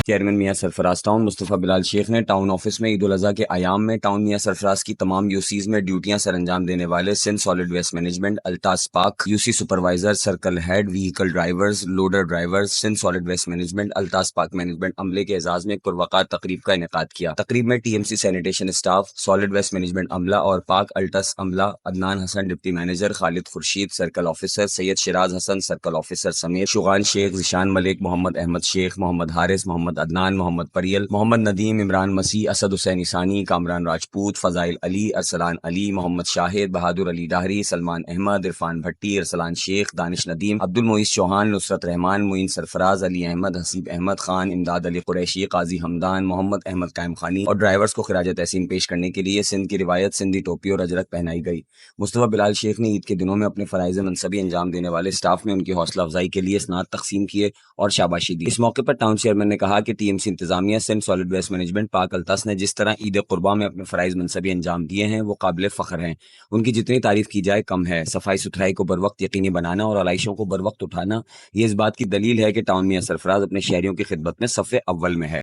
Chairman میاں سرفراز town مصطفیٰ بلال شیخ نے town office میں عید الاضحیٰ کے ایام میں ٹاؤن میاں سرفراز کی تمام یوسیز میں ڈیوٹیاں سر انجام دینے والے سندھ سالڈ ویسٹ مینجمنٹ، الطاس پاک، UC supervisor, circle head, vehicle drivers, loader drivers, Sindh solid waste management, الطاس پاک مینجمنٹ عملے کے اعزاز میں ایک پروقار تقریب کا انعقاد کیا۔ تقریب میں T M C sanitation staff, solid waste management عملہ اور پاک الٹس عملہ، Adnan Hasan deputy manager, Khalid Khurshid circle officer, Syed Shiraz Hasan circle officer سمیت شوغان شیخ، ذیشان ملک، محمد احمد شیخ، محمد حارث، محمد عدنان، محمد پریل، محمد ندیم، عمران مسیح، اسد حسین ثانی، کامران راجپوت، فضائل علی، ارسلان علی، محمد شاہد، بہادر علی ڈاہری، سلمان احمد، عرفان بھٹی، ارسلان شیخ، دانش ندیم، عبد المعیز چوہان، نصرت رحمان، معین سرفراز، علی احمد، حسیب احمد خان، امداد علی قریشی، قاضی حمدان، محمد احمد قائم خانی اور ڈرائیورز کو خراج تحسین پیش کرنے کے لیے سندھ کی روایت سندھی ٹوپی اور اجرک پہنائی گئی۔ مصطفیٰ بلال شیخ نے عید کے دنوں میں اپنے فرائض منصبی انجام دینے والے اسٹاف میں ان کی حوصلہ افزائی کے لیے اسناد تقسیم کیے اور شاباشی دی۔ اس موقع پر ٹاؤن چیئرمین نے کہا کہ ٹی ایم سی انتظامیہ سندھ سالڈ ویسٹ مینجمنٹ پاک الطاس نے جس طرح عید قربا میں اپنے فرائض منصبی انجام دیے ہیں وہ قابل فخر ہیں، ان کی جتنی تعریف کی جائے کم ہے۔ صفائی ستھرائی کو بروقت یقینی بنانا اور علائشوں کو بروقت اٹھانا یہ اس بات کی دلیل ہے کہ ٹاؤن میاں سرفراز اپنے شہریوں کی خدمت میں صف اول میں ہے۔